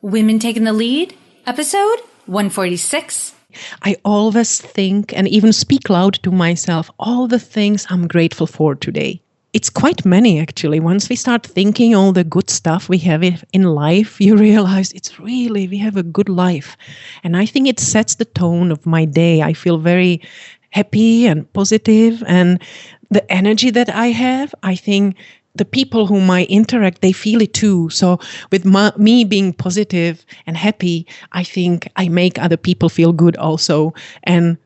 Women Taking the Lead, episode 146. I always think and even speak loud to myself all the things I'm grateful for today. It's quite many, actually. Once we start thinking all the good stuff we have in life, you realize we have a good life. And I think it sets the tone of my day. I feel very happy and positive, and the energy that I have, I think the people whom I interact, they feel it too. So with me being positive and happy, I think I make other people feel good also. And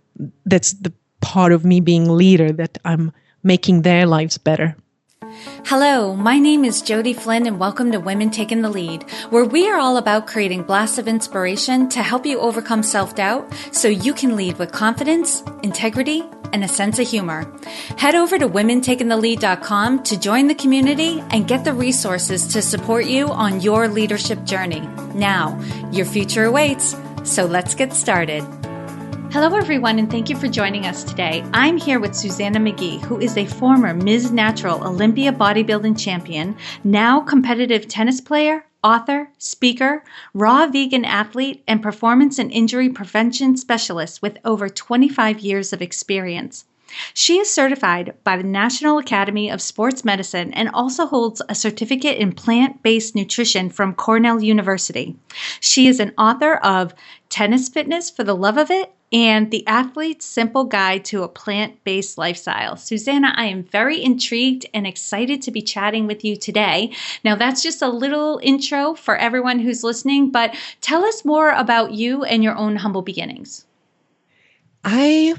that's the part of me being leader, that I'm making their lives better. Hello, my name is Jody Flynn and welcome to Women Taking the Lead, where we are all about creating blasts of inspiration to help you overcome self-doubt so you can lead with confidence, integrity, and a sense of humor. Head over to womentakingthelead.com to join the community and get the resources to support you on your leadership journey. Now, your future awaits, so let's get started. Hello, everyone, and thank you for joining us today. I'm here with Suzanna McGee, who is a former Ms. Natural Olympia bodybuilding champion, now competitive tennis player, author, speaker, raw vegan athlete, and performance and injury prevention specialist with over 25 years of experience. She is certified by the National Academy of Sports Medicine and also holds a certificate in plant-based nutrition from Cornell University. She is an author of Tennis Fitness for the Love of It and The Athlete's Simple Guide to a Plant-Based Lifestyle. Suzanna, I am very intrigued and excited to be chatting with you today. Now, that's just a little intro for everyone who's listening, but tell us more about you and your own humble beginnings. I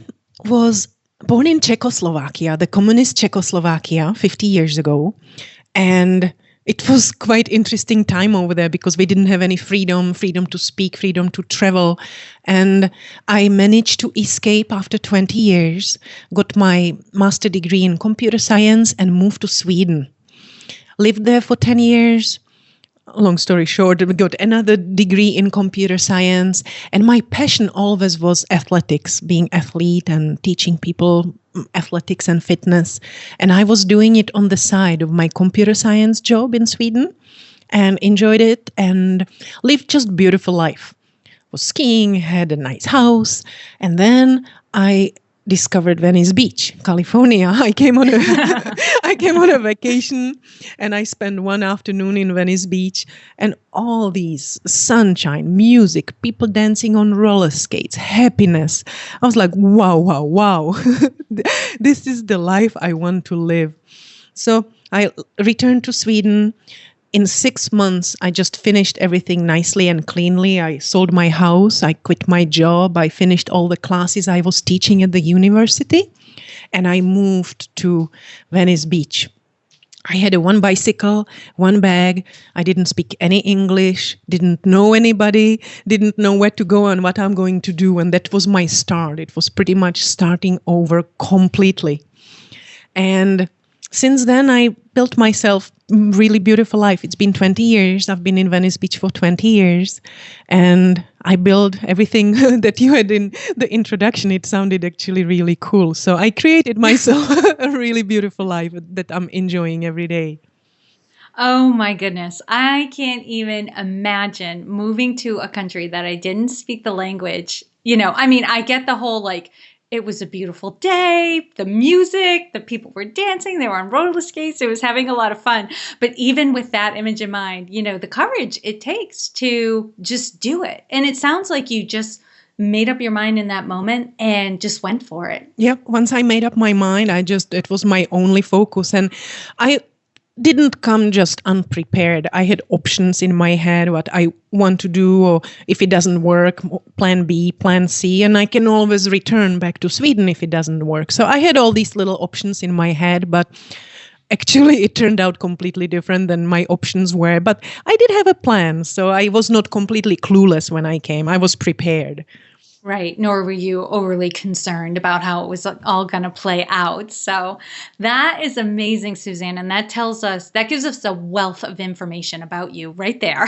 was born in Czechoslovakia, the communist Czechoslovakia, 50 years ago. And it was quite interesting time over there because we didn't have any freedom to speak, freedom to travel. And I managed to escape after 20 years, got my master degree in computer science and moved to Sweden. Lived there for 10 years. Long story short, I got another degree in computer science, and my passion always was athletics, being athlete and teaching people athletics and fitness. And I was doing it on the side of my computer science job in Sweden and enjoyed it and lived just beautiful life. Was skiing, had a nice house, and then I discovered Venice Beach, California. I came on a vacation and I spent one afternoon in Venice Beach, and all these sunshine, music, people dancing on roller skates, happiness. I was like, wow. This is the life I want to live. So I returned to Sweden. In 6 months, I just finished everything nicely and cleanly. I sold my house. I quit my job. I finished all the classes I was teaching at the university. And I moved to Venice Beach. I had one bicycle, one bag. I didn't speak any English, didn't know anybody, didn't know where to go and what I'm going to do. And that was my start. It was pretty much starting over completely. And since then, I built myself a really beautiful life. It's been 20 years. I've been in Venice Beach for 20 years. And I built everything that you had in the introduction. It sounded actually really cool. So I created myself a really beautiful life that I'm enjoying every day. Oh my goodness. I can't even imagine moving to a country that I didn't speak the language. I get the whole it was a beautiful day, the music, the people were dancing, they were on roller skates, it was having a lot of fun. But even with that image in mind, the courage it takes to just do it. And it sounds like you just made up your mind in that moment and just went for it. Yeah, once I made up my mind, it was my only focus. And I didn't come just unprepared. I had options in my head, what I want to do, or if it doesn't work, plan B, plan C, and I can always return back to Sweden if it doesn't work. So I had all these little options in my head, but actually it turned out completely different than my options were. But I did have a plan, so I was not completely clueless when I came. I was prepared. Right. Nor were you overly concerned about how it was all going to play out. So that is amazing, Suzanne. And that gives us a wealth of information about you right there.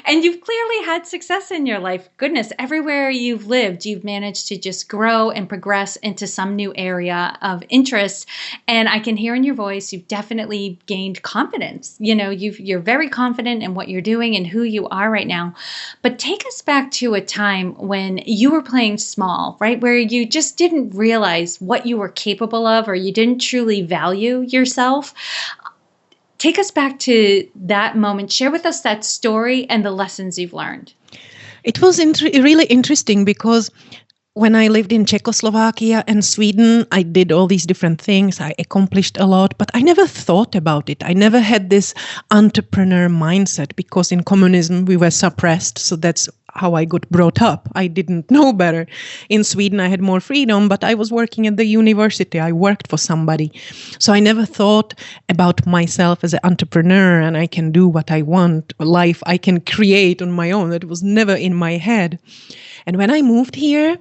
And you've clearly had success in your life. Goodness, everywhere you've lived, you've managed to just grow and progress into some new area of interest. And I can hear in your voice, you've definitely gained confidence. You're very confident in what you're doing and who you are right now. But take us back to a time when you were playing small, right? Where you just didn't realize what you were capable of, or you didn't truly value yourself. Take us back to that moment. Share with us that story and the lessons you've learned. It was really interesting because when I lived in Czechoslovakia and Sweden, I did all these different things. I accomplished a lot, but I never thought about it. I never had this entrepreneur mindset because in communism we were suppressed. So that's how I got brought up. I didn't know better. In Sweden, I had more freedom, but I was working at the university. I worked for somebody. So I never thought about myself as an entrepreneur and I can do what I want, a life I can create on my own. That was never in my head. And when I moved here,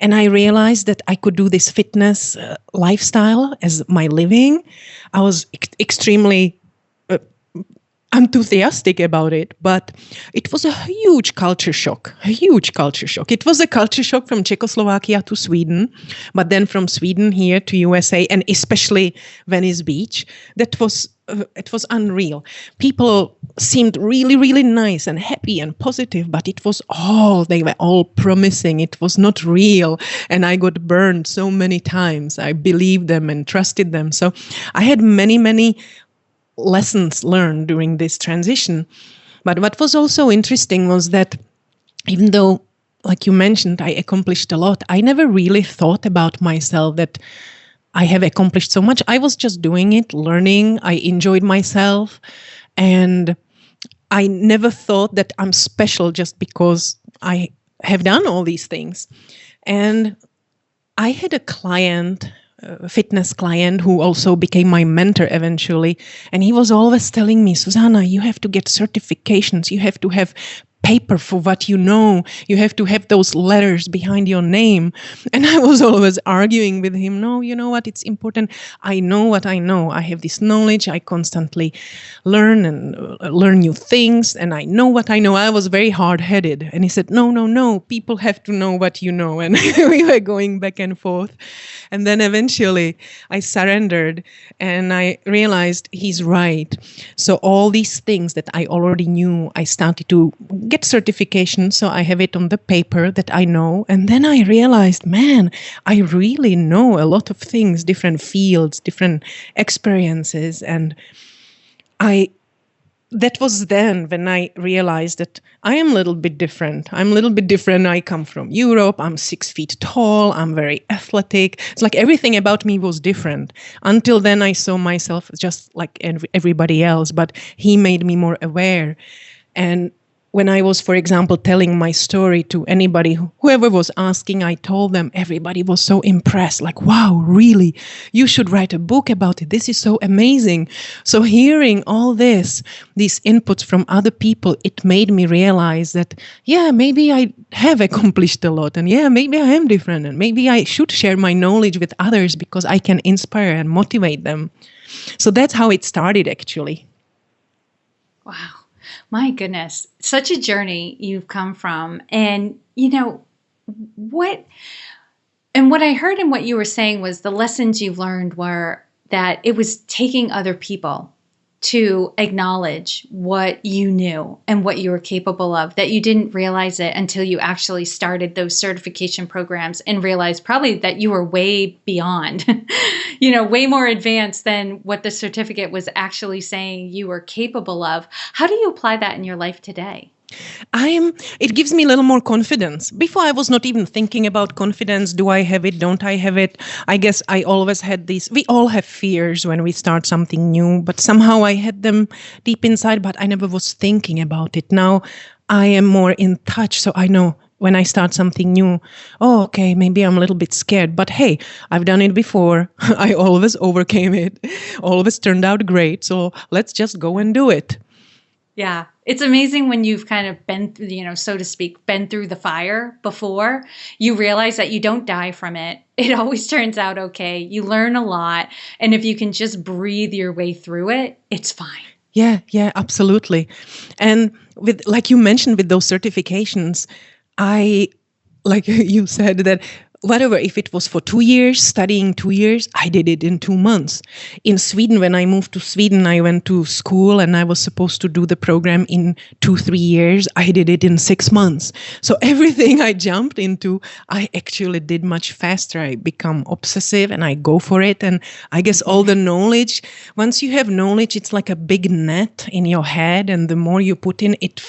and I realized that I could do this fitness lifestyle as my living, I was extremely enthusiastic about it, but it was a huge culture shock, It was a culture shock from Czechoslovakia to Sweden, but then from Sweden here to USA, and especially Venice Beach. It was unreal. People seemed really, really nice and happy and positive, but they were all promising. It was not real. And I got burned so many times. I believed them and trusted them. So I had many, many lessons learned during this transition. But what was also interesting was that even though, like you mentioned, I accomplished a lot, I never really thought about myself that I have accomplished so much. I was just doing it, learning. I enjoyed myself. And I never thought that I'm special just because I have done all these things. And I had a client, a fitness client, who also became my mentor eventually. And he was always telling me, Suzanna, you have to get certifications. You have to have paper for what you know. You have to have those letters behind your name. And I was always arguing with him. No, you know what? It's important. I know what I know. I have this knowledge. I constantly learn and learn new things. And I know what I know. I was very hard-headed. And he said, no. People have to know what you know. And we were going back and forth. And then eventually I surrendered and I realized he's right. So all these things that I already knew, I started to get certification, so I have it on the paper that I know. And then I realized, man, I really know a lot of things, different fields, different experiences. And that was then when I realized that I am a little bit different. I come from Europe. I'm 6 feet tall. I'm very athletic. It's like everything about me was different. Until then, I saw myself just like everybody else, but he made me more aware. And when I was, for example, telling my story to anybody, whoever was asking, I told them, everybody was so impressed. Like, wow, really? You should write a book about it. This is so amazing. So hearing all these inputs from other people, it made me realize that, yeah, maybe I have accomplished a lot. And yeah, maybe I am different. And maybe I should share my knowledge with others because I can inspire and motivate them. So that's how it started, actually. Wow. My goodness, such a journey you've come from. And, what I heard in what you were saying was the lessons you learned were that it was taking other people to acknowledge what you knew and what you were capable of, that you didn't realize it until you actually started those certification programs and realized probably that you were way beyond, way more advanced than what the certificate was actually saying you were capable of. How do you apply that in your life today? It gives me a little more confidence. Before I was not even thinking about confidence. Do I have it? Don't I have it? I guess I always had these. We all have fears when we start something new, but somehow I had them deep inside, but I never was thinking about it. Now I am more in touch. So I know when I start something new, okay, maybe I'm a little bit scared, but hey, I've done it before. I always overcame it. Always turned out great. So let's just go and do it. Yeah. It's amazing when you've kind of been, so to speak, been through the fire before, you realize that you don't die from it. It always turns out okay. You learn a lot. And if you can just breathe your way through it, it's fine. Yeah, absolutely. And with, like you mentioned, with those certifications, I, like you said, that whatever, if it was for 2 years, studying 2 years, I did it in 2 months. In Sweden, when I moved to Sweden, I went to school and I was supposed to do the program in 2, 3 years. I did it in 6 months. So everything I jumped into, I actually did much faster. I become obsessive and I go for it. And I guess all the knowledge, once you have knowledge, it's like a big net in your head. And the more you put in, it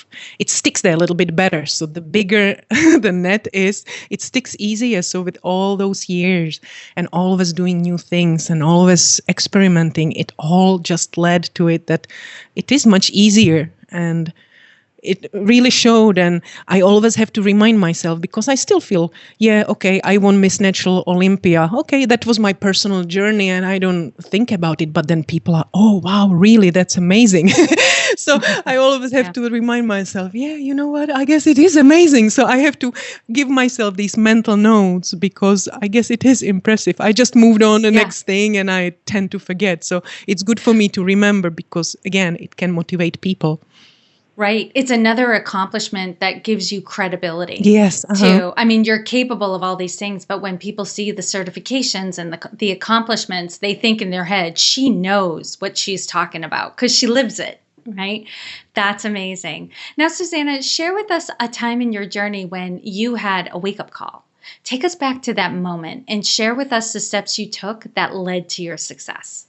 sticks there a little bit better. So the bigger the net is, it sticks easier. So with all those years and always doing new things and always experimenting, it all just led to it that it is much easier. And it really showed. And I always have to remind myself, because I still feel, yeah, okay, I won Miss Natural Olympia. Okay, that was my personal journey and I don't think about it. But then people are, oh, wow, really? That's amazing. So I always have to remind myself, yeah, you know what? I guess it is amazing. So I have to give myself these mental notes, because I guess it is impressive. I just moved on the next thing and I tend to forget. So it's good for me to remember, because again, it can motivate people. Right. It's another accomplishment that gives you credibility. Yes. Too. I mean, you're capable of all these things, but when people see the certifications and the accomplishments, they think in their head, she knows what she's talking about because she lives it. Right? That's amazing. Now, Suzanna, share with us a time in your journey when you had a wake-up call. Take us back to that moment and share with us the steps you took that led to your success.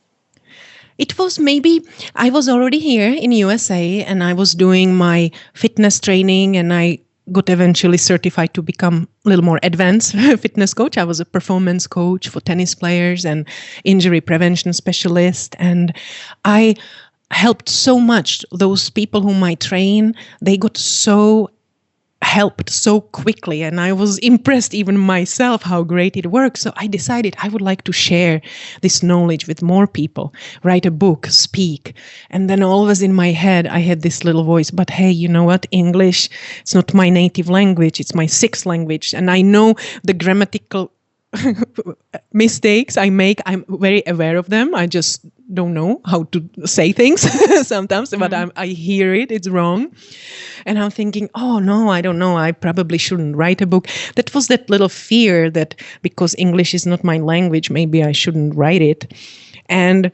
It was maybe, I was already here in USA and I was doing my fitness training, and I got eventually certified to become a little more advanced fitness coach. I was a performance coach for tennis players and injury prevention specialist. And I helped so much. Those people whom I train, they got so helped so quickly, and I was impressed even myself how great it works. So I decided I would like to share this knowledge with more people, write a book, speak. And then always in my head I had this little voice, but hey, you know what, English, it's not my native language, it's my sixth language, and I know the grammatical mistakes I make, I'm very aware of them. I just don't know how to say things sometimes, but I hear it, it's wrong. And I'm thinking, oh no, I don't know, I probably shouldn't write a book. That was that little fear that because English is not my language, maybe I shouldn't write it. And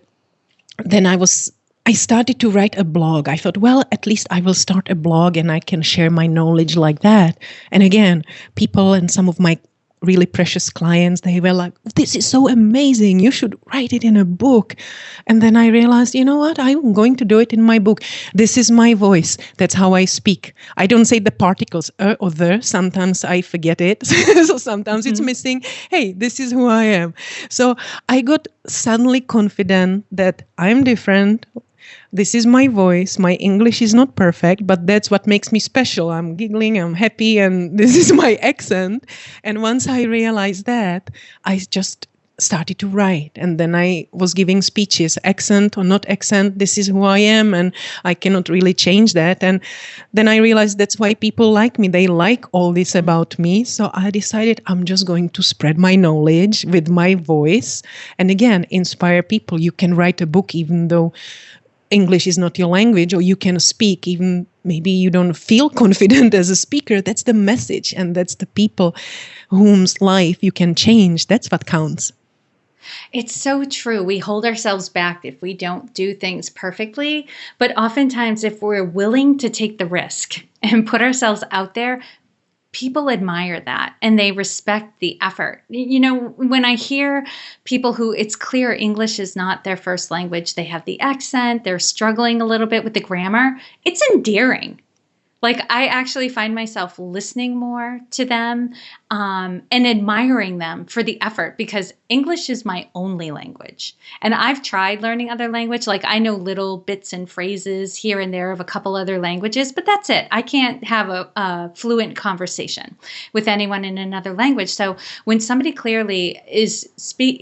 then I started to write a blog. I thought, well, at least I will start a blog and I can share my knowledge like that. And again, people and some of my really precious clients, they were like, this is so amazing, you should write it in a book. And then I realized, you know what, I'm going to do it in my book. This is my voice, that's how I speak. I don't say the particles or the, sometimes I forget it. So sometimes it's missing. Hey, this is who I am. So I got suddenly confident that I'm different. This is my voice. My English is not perfect, but that's what makes me special. I'm giggling, I'm happy, and this is my accent. And once I realized that, I just started to write. And then I was giving speeches, accent or not accent, this is who I am, and I cannot really change that. And then I realized that's why people like me. They like all this about me. So I decided I'm just going to spread my knowledge with my voice. And again, inspire people. You can write a book even though English is not your language, or you can speak even maybe you don't feel confident as a speaker. That's the message, and that's the people whose life you can change. That's what counts. It's so true. We hold ourselves back if we don't do things perfectly, but oftentimes if we're willing to take the risk and put ourselves out there, people admire that and they respect the effort. You know, when I hear people who it's clear English is not their first language, they have the accent, they're struggling a little bit with the grammar, it's endearing. Like I actually find myself listening more to them and admiring them for the effort, because English is my only language. And I've tried learning other language. Like I know little bits and phrases here and there of a couple other languages, but that's it. I can't have a fluent conversation with anyone in another language. So when somebody clearly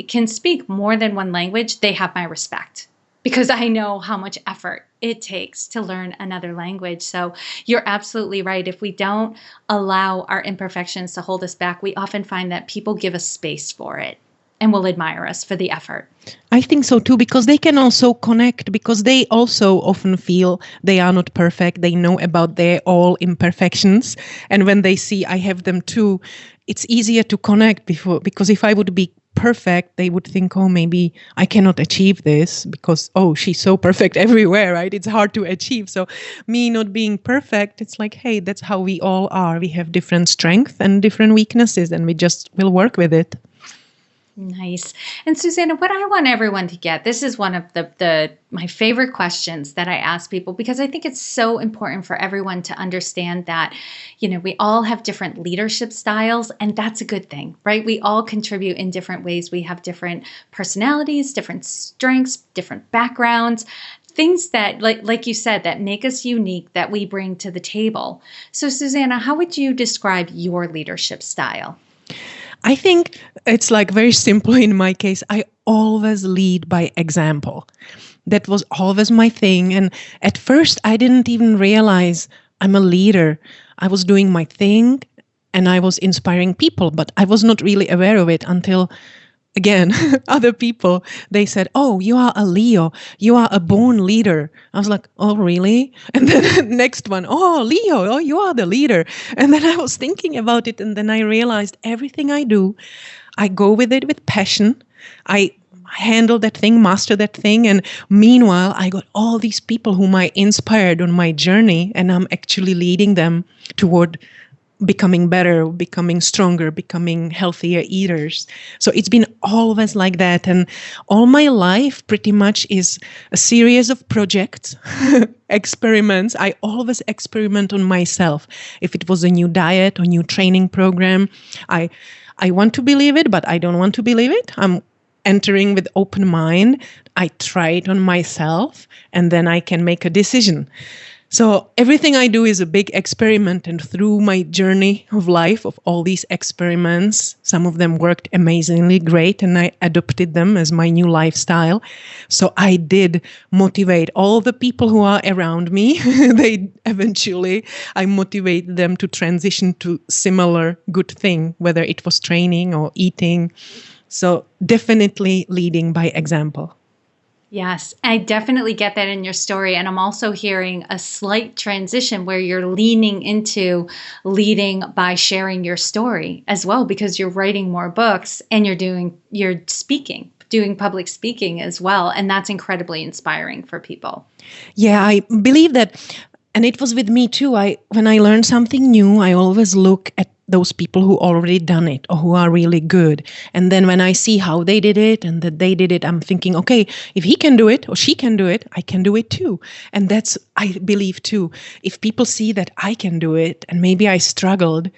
can speak more than one language, they have my respect, because I know how much effort it takes to learn another language. So you're absolutely right. If we don't allow our imperfections to hold us back, we often find that people give us space for it. and will admire us for the effort. I think so too, because they can also connect, because they also often feel they are not perfect. They know about their all imperfections. And when they see I have them too, it's easier to connect because if I would be perfect, they would think, oh, maybe I cannot achieve this because, oh, she's so perfect everywhere, right? It's hard to achieve. So me not being perfect, it's like, hey, that's how we all are. We have different strengths and different weaknesses, and we just will work with it. Nice. And Suzanna, what I want everyone to get, this is one of my favorite questions that I ask people, because I think it's so important for everyone to understand that, we all have different leadership styles, and that's a good thing, right? We all contribute in different ways. We have different personalities, different strengths, different backgrounds, things that, like you said, that make us unique, that we bring to the table. So Suzanna, how would you describe your leadership style? I think it's like very simple in my case. I always lead by example. That was always my thing. And at first, I didn't even realize I'm a leader. I was doing my thing and I was inspiring people, but I was not really aware of it until, again, other people, they said, oh, you are a Leo. You are a born leader. I was like, oh, really? And then next one, oh, Leo, oh, you are the leader. And then I was thinking about it. And then I realized everything I do, I go with it with passion. I handle that thing, master that thing. And meanwhile, I got all these people whom I inspired on my journey. And I'm actually leading them toward becoming better, becoming stronger, becoming healthier eaters. So it's been always like that. And all my life pretty much is a series of projects, experiments. I always experiment on myself. If it was a new diet or new training program, I want to believe it, but I don't want to believe it. I'm entering with open mind. I try it on myself, and then I can make a decision. So everything I do is a big experiment, and through my journey of life, of all these experiments, some of them worked amazingly great, and I adopted them as my new lifestyle. So I did motivate all the people who are around me. I motivate them to transition to similar good thing, whether it was training or eating. So definitely leading by example. Yes, I definitely get that in your story. And I'm also hearing a slight transition where you're leaning into leading by sharing your story as well, because you're writing more books and you're speaking, doing public speaking as well. And that's incredibly inspiring for people. Yeah, I believe that. And it was with me too. When I learn something new, I always look at those people who already done it or who are really good. And then when I see how they did it and that they did it, I'm thinking, okay, if he can do it or she can do it, I can do it too. And that's, I believe too, if people see that I can do it and maybe I struggled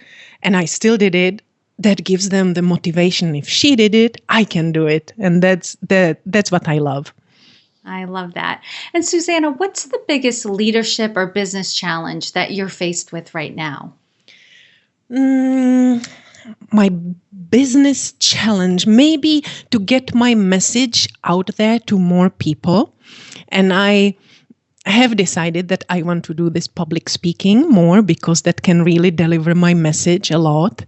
and I still did it, that gives them the motivation. If she did it, I can do it. And that's what I love. I love that. And Suzanna, what's the biggest leadership or business challenge that you're faced with right now? My business challenge, maybe to get my message out there to more people. And I have decided that I want to do this public speaking more because that can really deliver my message a lot.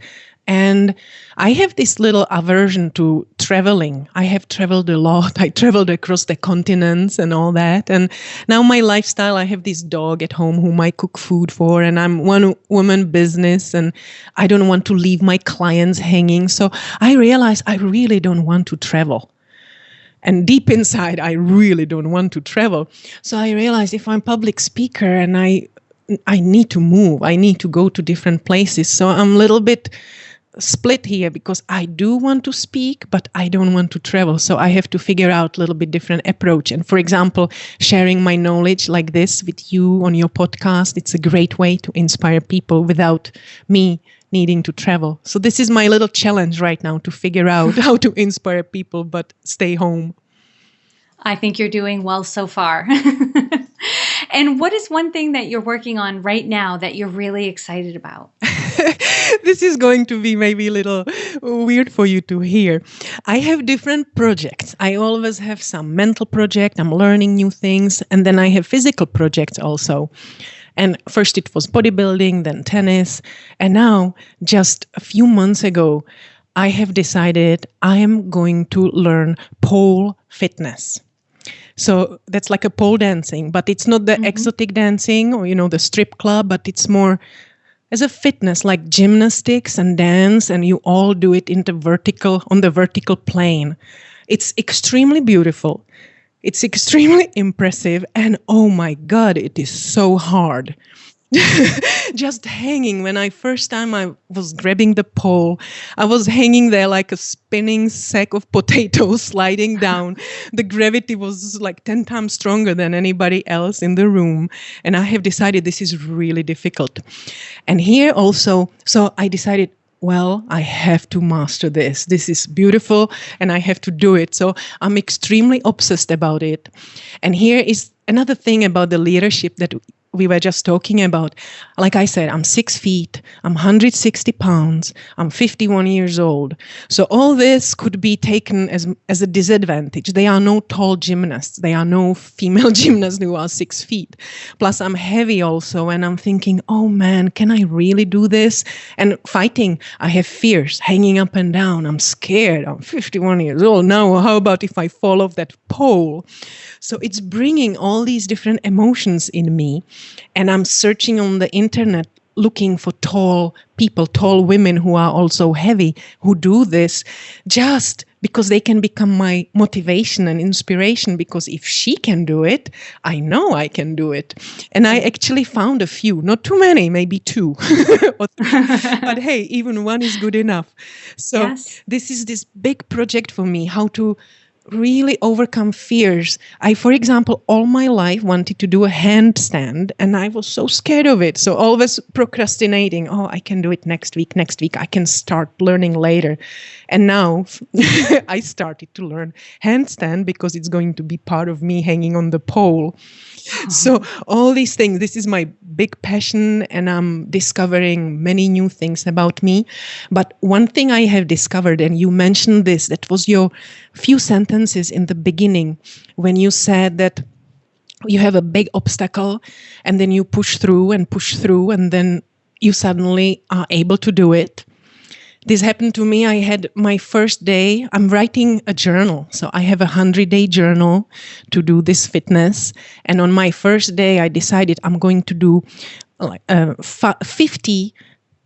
And I have this little aversion to traveling. I have traveled a lot. I traveled across the continents and all that. And now my lifestyle, I have this dog at home whom I cook food for, and I'm one-woman business, and I don't want to leave my clients hanging. So I realized I really don't want to travel. And deep inside, I really don't want to travel. So I realized if I'm a public speaker and I need to move, I need to go to different places. So I'm a little bit split here because I do want to speak, but I don't want to travel. So I have to figure out a little bit different approach. And for example, sharing my knowledge like this with you on your podcast, it's a great way to inspire people without me needing to travel. So this is my little challenge right now, to figure out how to inspire people, but stay home. I think you're doing well so far. And what is one thing that you're working on right now that you're really excited about? This is going to be maybe a little weird for you to hear. I have different projects. I always have some mental project. I'm learning new things. And then I have physical projects also. And first it was bodybuilding, then tennis. And now, just a few months ago, I have decided I am going to learn pole fitness. So that's like a pole dancing, but it's not the exotic dancing or, the strip club, but it's more as a fitness, like gymnastics and dance, and you all do it on the vertical plane. It's extremely beautiful. It's extremely impressive. And oh my God, it is so hard. Just hanging. When first time I was grabbing the pole, I was hanging there like a spinning sack of potatoes sliding down. The gravity was like 10 times stronger than anybody else in the room. And I have decided this is really difficult. And here also, so I decided, well, I have to master this. This is beautiful and I have to do it. So I'm extremely obsessed about it. And here is another thing about the leadership that we were just talking about. Like I said, I'm 6 feet, I'm 160 pounds, I'm 51 years old. So all this could be taken as a disadvantage. There are no tall gymnasts. There are no female gymnasts who are 6 feet. Plus I'm heavy also, and I'm thinking, oh man, can I really do this? And fighting, I have fears, hanging up and down. I'm scared. I'm 51 years old. Now, how about if I fall off that pole? So it's bringing all these different emotions in me. And I'm searching on the internet looking for tall people, tall women who are also heavy, who do this just because they can become my motivation and inspiration. Because if she can do it, I know I can do it. And I actually found a few, not too many, maybe 2 or 3. But hey, even 1 is good enough. So This is this big project for me, how to really overcome fears. I, for example, all my life wanted to do a handstand and I was so scared of it. So always procrastinating. Oh, I can do it next week. I can start learning later. And now I started to learn handstand because it's going to be part of me hanging on the pole. So all these things, this is my big passion and I'm discovering many new things about me. But one thing I have discovered, and you mentioned this, that was your few sentences in the beginning when you said that you have a big obstacle and then you push through and then you suddenly are able to do it. This happened to me. I had my first day. I'm writing a journal. So I have a 100-day journal to do this fitness. And on my first day, I decided I'm going to do 50.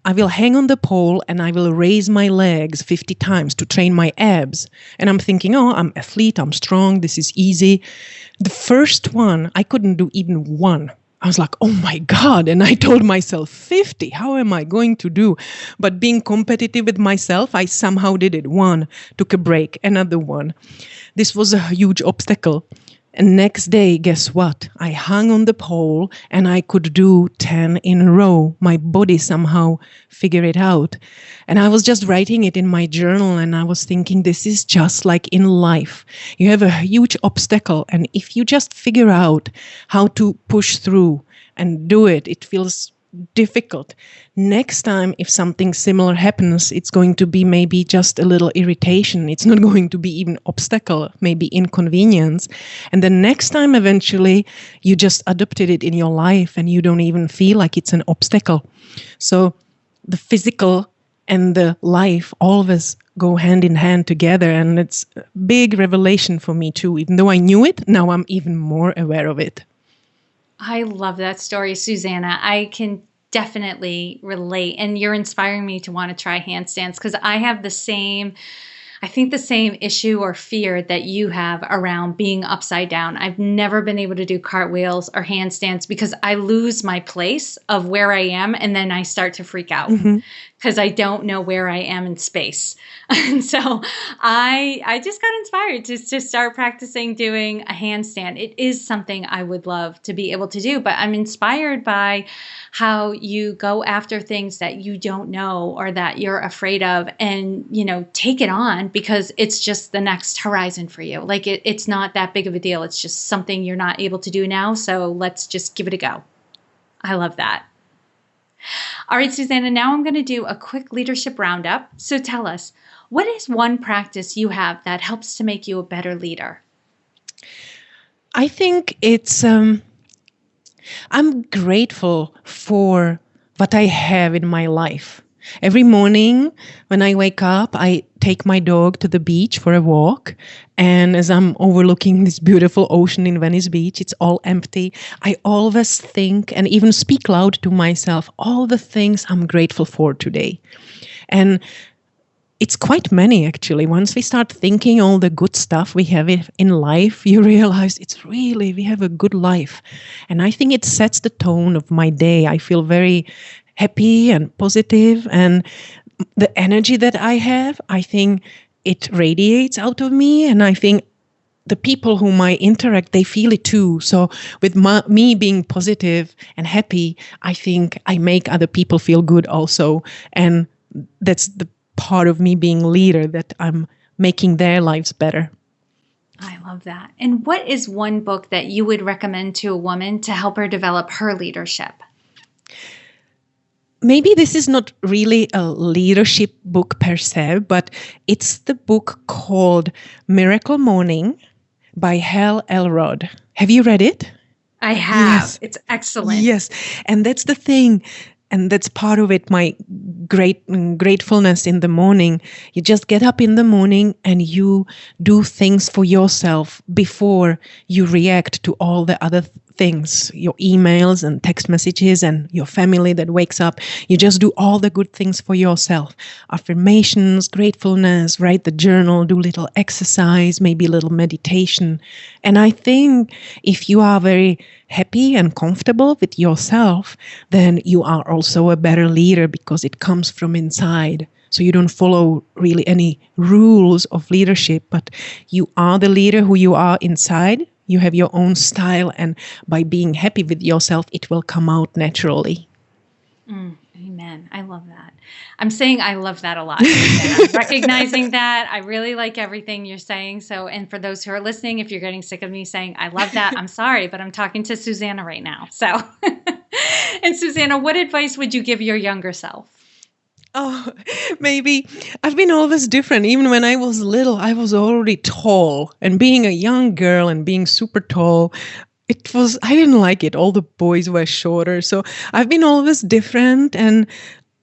I will hang on the pole and I will raise my legs 50 times to train my abs. And I'm thinking, oh, I'm athlete. I'm strong. This is easy. The first one, I couldn't do even 1. I was like, oh my God. And I told myself, 50, how am I going to do? But being competitive with myself, I somehow did it. 1, took a break, another 1. This was a huge obstacle. And next day, guess what? I hung on the pole and I could do 10 in a row. My body somehow figured it out. And I was just writing it in my journal and I was thinking, this is just like in life. You have a huge obstacle. And if you just figure out how to push through and do it, it feels difficult. Next time, if something similar happens, it's going to be maybe just a little irritation. It's not going to be even obstacle, maybe inconvenience. And the next time, eventually, you just adopted it in your life and you don't even feel like it's an obstacle. So the physical and the life always go hand in hand together. And it's a big revelation for me too. Even though I knew it, now I'm even more aware of it. I love that story, Suzanna. I can definitely relate. And you're inspiring me to want to try handstands because I have the same issue or fear that you have around being upside down. I've never been able to do cartwheels or handstands because I lose my place of where I am and then I start to freak out because I don't know where I am in space. And so I just got inspired to start practicing doing a handstand. It is something I would love to be able to do, but I'm inspired by how you go after things that you don't know or that you're afraid of and, take it on because it's just the next horizon for you. Like it's not that big of a deal. It's just something you're not able to do now. So let's just give it a go. I love that. All right, Suzanna, now I'm going to do a quick leadership roundup. So tell us, what is one practice you have that helps to make you a better leader? I think it's, I'm grateful for what I have in my life. Every morning when I wake up, I take my dog to the beach for a walk. And as I'm overlooking this beautiful ocean in Venice Beach, it's all empty. I always think and even speak loud to myself all the things I'm grateful for today. And it's quite many, actually. Once we start thinking all the good stuff we have in life, you realize we have a good life. And I think it sets the tone of my day. I feel very happy and positive, and the energy that I have, I think it radiates out of me, and I think the people whom I interact, they feel it too. So with me being positive and happy, I think I make other people feel good also, and that's the part of me being leader, that I'm making their lives better. I love that. And what is one book that you would recommend to a woman to help her develop her leadership? Maybe this is not really a leadership book per se, but it's the book called Miracle Morning by Hal Elrod. Have you read it? I have. Yes. It's excellent. Yes. And that's the thing. And that's part of it, my gratefulness in the morning. You just get up in the morning and you do things for yourself before you react to all the other things, your emails and text messages and your family that wakes up. You just do all the good things for yourself. Affirmations, gratefulness, write the journal, do little exercise, maybe a little meditation. And I think if you are very happy and comfortable with yourself, then you are also a better leader because it comes from inside. So you don't follow really any rules of leadership, but you are the leader who you are inside. You have your own style, and by being happy with yourself, it will come out naturally. Amen. I love that. I'm saying I love that a lot. I'm recognizing that. I really like everything you're saying. So, and for those who are listening, if you're getting sick of me saying I love that, I'm sorry, but I'm talking to Suzanna right now. So, and Suzanna, what advice would you give your younger self? Oh, maybe I've been always different. Even when I was little, I was already tall. And being a young girl and being super tall, I didn't like it. All the boys were shorter. So I've been always different, and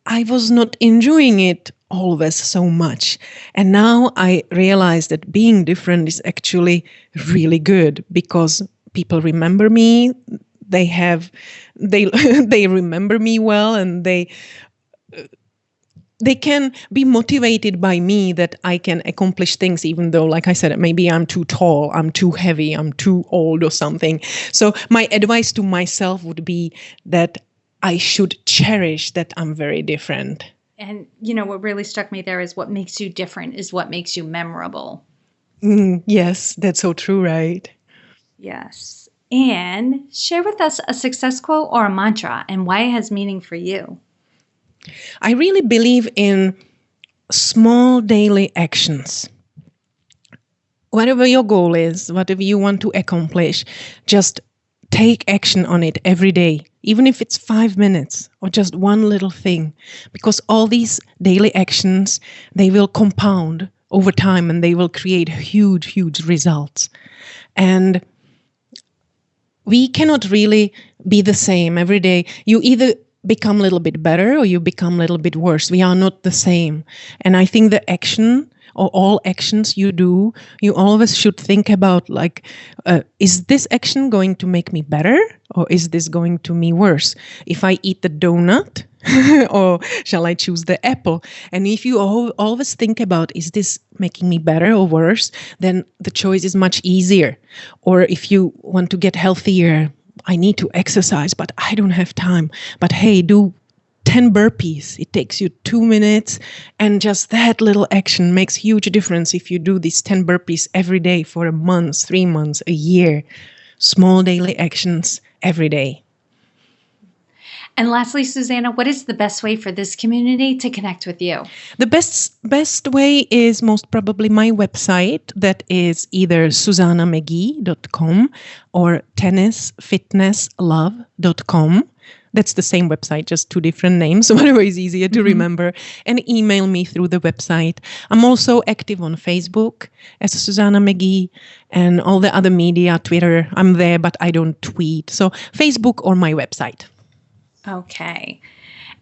I was not enjoying it always so much. And now I realize that being different is actually really good because people remember me. They remember me well, and they can be motivated by me that I can accomplish things, even though, like I said, maybe I'm too tall, I'm too heavy, I'm too old or something. So my advice to myself would be that I should cherish that I'm very different. And, what really struck me there is what makes you different is what makes you memorable. Yes, that's so true, right? Yes. And share with us a success quote or a mantra and why it has meaning for you. I really believe in small daily actions. Whatever your goal is, whatever you want to accomplish, just take action on it every day, even if it's 5 minutes or just one little thing, because all these daily actions, they will compound over time and they will create huge, huge results. And we cannot really be the same every day. You either become a little bit better or you become a little bit worse. We are not the same. And I think the action or all actions you do, you always should think about is this action going to make me better or is this going to me worse? If I eat the donut or shall I choose the apple? And if you always think about, is this making me better or worse, then the choice is much easier. Or if you want to get healthier, I need to exercise, but I don't have time. But hey, do 10 burpees. It takes you 2 minutes. And just that little action makes huge difference if you do these 10 burpees every day for a month, 3 months, a year. Small daily actions every day. And lastly, Suzanna, what is the best way for this community to connect with you? The best way is most probably my website, that is either SuzannaMcGee.com or tennisfitnesslove.com. That's the same website, just 2 different names, whatever is easier to remember. And email me through the website. I'm also active on Facebook as Suzanna McGee and all the other media, Twitter. I'm there, but I don't tweet. So Facebook or my website. Okay.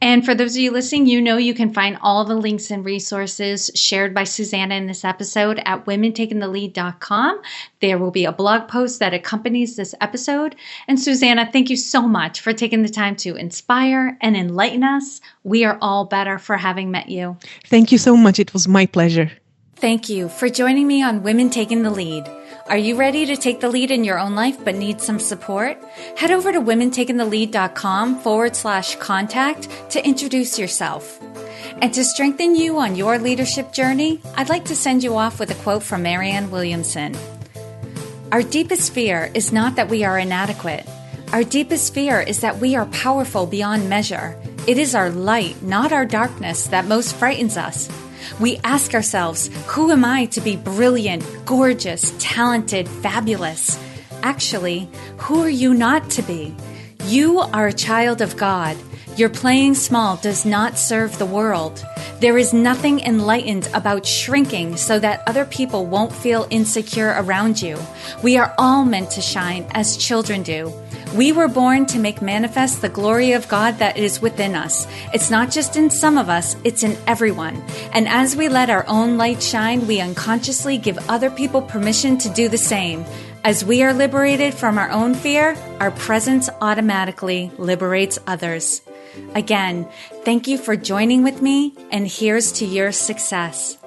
And for those of you listening, you know you can find all the links and resources shared by Suzanna in this episode at womentakingthelead.com. There will be a blog post that accompanies this episode. And Suzanna, thank you so much for taking the time to inspire and enlighten us. We are all better for having met you. Thank you so much. It was my pleasure. Thank you for joining me on Women Taking the Lead. Are you ready to take the lead in your own life but need some support? Head over to womentakingthelead.com/contact to introduce yourself. And to strengthen you on your leadership journey, I'd like to send you off with a quote from Marianne Williamson. Our deepest fear is not that we are inadequate. Our deepest fear is that we are powerful beyond measure. It is our light, not our darkness, that most frightens us. We ask ourselves, who am I to be brilliant, gorgeous, talented, fabulous? Actually, who are you not to be? You are a child of God. Your playing small does not serve the world. There is nothing enlightened about shrinking so that other people won't feel insecure around you. We are all meant to shine as children do. We were born to make manifest the glory of God that is within us. It's not just in some of us, it's in everyone. And as we let our own light shine, we unconsciously give other people permission to do the same. As we are liberated from our own fear, our presence automatically liberates others. Again, thank you for joining with me, and here's to your success.